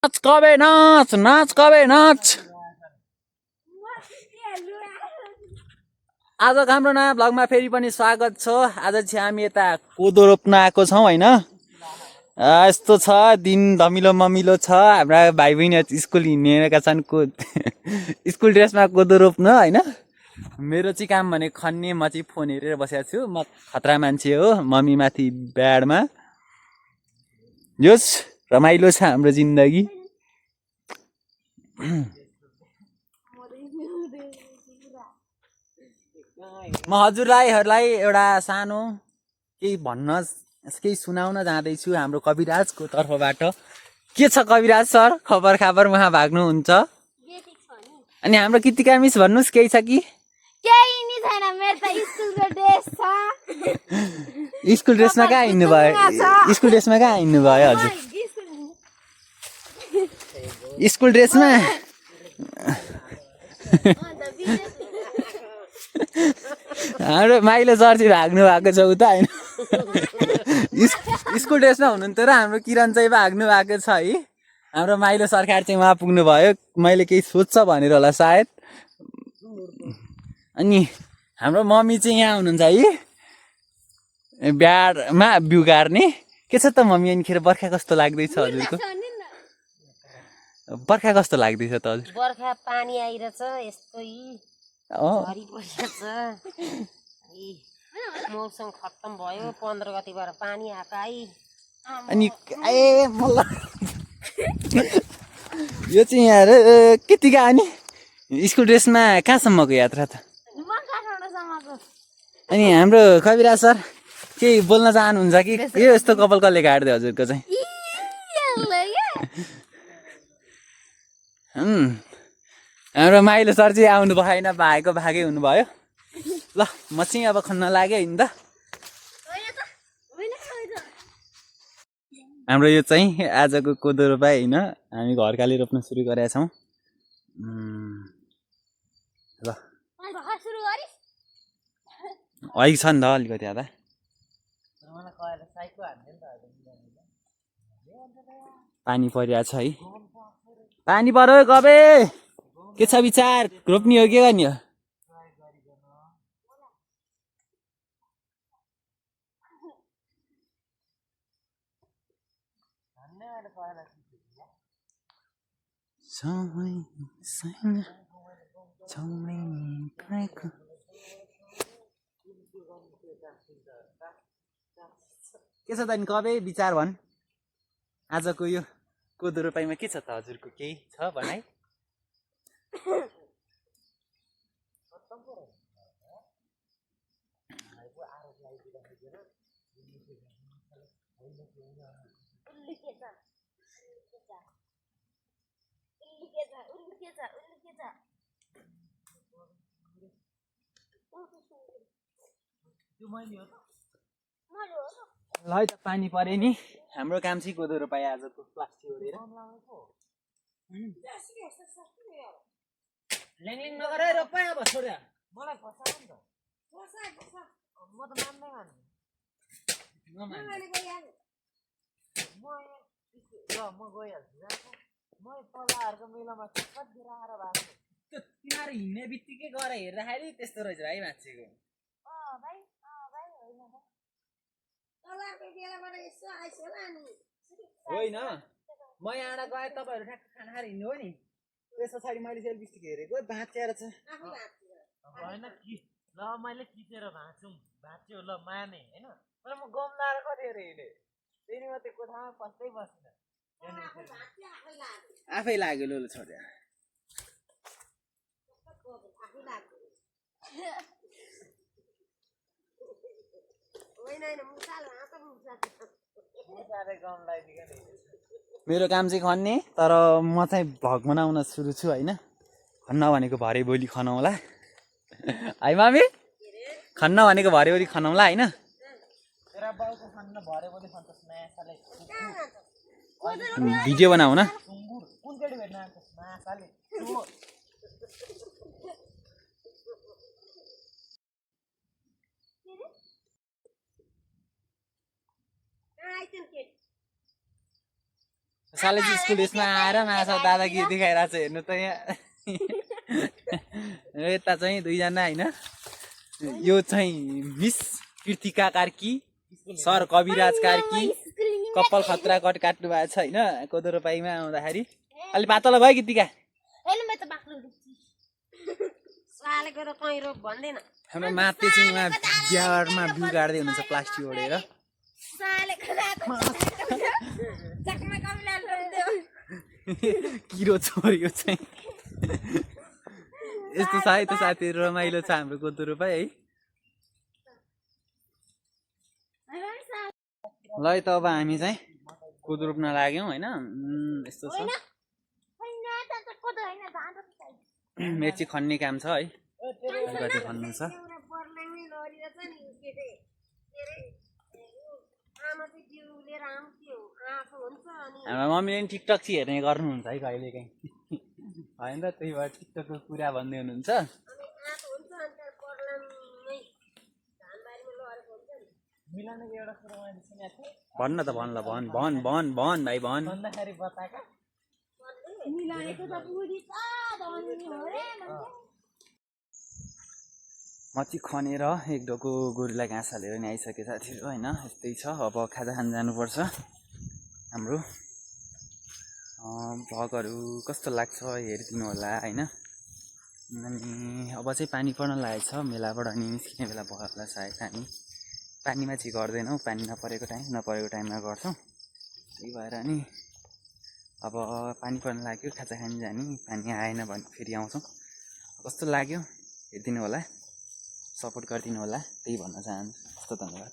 कबे नाच नाच कबे नाच। आजको हाम्रो नयाँ भ्लगमा फेरि पनि स्वागत छ। आज चाहिँ हामी यता कोदो रोप्न आएको छौँ होइन। यस्तो छ दिन धमिलो ममिलो छ। हाम्रा भाइ बहिनीहरू स्कुल हिँडेका छन् स्कुल ड्रेसमा कोदो रोप्न होइन। मेरो चाहिँ काम भने खन्ने, म चाहिँ फोन हेरेर बसेको छु। म खतरा मान्छे हो, मम्मी माथि ब्याडमा। योस् रमाइलो छ हाम्रो जिन्दगी। म हजुरलाई एउटा सानो केही भन्न, केही सुनाउन जाँदैछु हाम्रो कविराजको तर्फबाट। के छ कविराज सर, खबर खाबर उहाँ भाग्नुहुन्छ। अनि हाम्रो कृतिका मिस भन्नुहोस्, केही छ कि? केही नि छैन, मेरो त स्कुलको ड्रेस छ। स्कुल ड्रेसमा कहाँ हिँड्नु भयो? स्कुल ड्रेसमा कहाँ हिँड्नु भयो हजुर? स्कुल ड्रेसमा हाम्रो माइलो सर चाहिँ भाग्नु भएको छ उता होइन। स्कुल ड्रेसमा हुनुहुन्थ्यो र हाम्रो किरण चाहिँ भाग्नु भएको छ है। हाम्रो माइलो सरकार चाहिँ उहाँ पुग्नु भयो। मैले केही सोध्छ भनेर होला सायद। अनि हाम्रो मम्मी चाहिँ यहाँ हुनुहुन्छ है, ब्याडमा बिउ गार्ने। के छ त मम्मी, अनिखेर बर्खा कस्तो लाग्दैछ हजुरको? बर्खा कस्तो लाग्दैछ त हजुर? बर्खा पानी आइरहेछ यस्तै झरी परिरहेछ। मौसम खत्तम भयो, 15 गतिबाट पानी आएको आई। अनि ए मलाई यो चाहिँ यहाँ केतिका अनि स्कुल ड्रेसमा कहाँसम्मको यात्रा त? अनि हाम्रो कविराज सर केही बोल्न चाहनुहुन्छ कि? यो यस्तो कपाल कसले काट्दै हजुरको चाहिँ? हाम्रो माइलो सर चाहिँ आउनु भएन, भागेको भागै हुनुभयो। ल म चाहिँ अब खन्न लाग्यो नि त। हाम्रो यो चाहिँ आजको कोदो रोपाइ होइन, हामी घरकाली रोप्न सुरु गरेका छौँ। ल है छ नि त अलिकति आधा। पानी परिरहेछ है, पानी पर्यो कबे। के छ विचार, रोप्ने हो के गर्ने हो? के छ त नि कबे विचार भन्? आजको यो कोदो रोपाइमा के छ त हजुरको, केही छ भनाइ? ल है त पानी परे नि, हाम्रो काम चाहिँ कोदो रोपाइ आजको प्लास्टिक ओढेर। ल्याङल्याङ नगर है रोपाइ अब छोड्या। मलाई फसाउ नि त। म त मान्दै मान्छु। म गइहाल्छु। म पल्लाहरूको मेलामा कति आएर भएको तिनीहरू हिँड्ने बित्तिकै गएर हेर्दाखेरि त्यस्तो रहेछ भाइ मान्छेको। होइन म यहाँबाट गएँ, तपाईँहरू ठ्याक्क खाना खाएर हिँड्नु हो नि, त्यस पछाडि मैले सेल्फी स्टिक हेरेको भाँचिएर छ। होइन कि ल मैले खिचेर भाँच्यो ल माने होइन, तर म गम्लाएर कति हिँडेँ, त्यही मात्रै कोठामा पस्दै बस्दिनँ। आफै लाग्यो लोलो छोड्या। मेरो काम चाहिँ खन्ने, तर म चाहिँ भ्लग बनाउन सुरु छु होइन। खन्न भनेको भरे भोलि खनाउँला है मामी, खन्न भनेको भरे भोलि खनाउँला होइन। भिडियो बनाऊ न। साले चाहिँ स्कुल ड्रेसमा आएर माछा दादागिरी देखाइरहेको छ हेर्नु त यहाँ यता चाहिँ दुईजना होइन यो चाहिँ मिस कृतिका कार्की सर कविराज कार्की कपाल खतरा कट काट्नु भएको छ होइन कोदो रोपाइमा आउँदाखेरि अलि पातलो भयो कृतिका हाम्रो माते चाहिँ उहाँ बिहारमा बिउ गाड्दै हुनुहुन्छ प्लास्टिक ओढेर किरो छोरी चाहिँ यस्तो छ है त साथीहरू रमाइलो छ हाम्रो कोदो रोपाइ है ल है त अब हामी चाहिँ कोदो रोप्न लाग्यौँ होइन यस्तो छ मेची खन्ने काम छ है कति खन्नु छ हाम्रो मम्मीले पनि टिकटक चाहिँ हेर्ने गर्नुहुन्छ है कहिलेकाहीँ होइन त त्यही भएर टिकटकको कुरा भन्दै हुनुहुन्छ भन्न त भन ल भन भन भन भन भाइ भन मची खनेर एक ढोको गोरुलाई घाँस हालेर नि आइसके साथीहरू होइन यस्तै छ अब खाजा खान जानुपर्छ हाम्रो भगहरू कस्तो लाग्छ हेरिदिनु होला होइन अनि अब चाहिँ पानी पर्न लागेको छ मेलाबाट अनि निस्किने बेला भयो होला सायद हामी पानीमा चाहिँ गर्दैनौँ पानी नपरेको टाइममा गर्छौँ त्यही भएर नि अब पानी पर्न लाग्यो खाजा खान जाने पानी आएन भने फेरि आउँछौँ कस्तो लाग्यो हेरिदिनु होला सपोर्ट गरिदिनु होला त्यही भन्न चाहन्छु हस्त धन्यवाद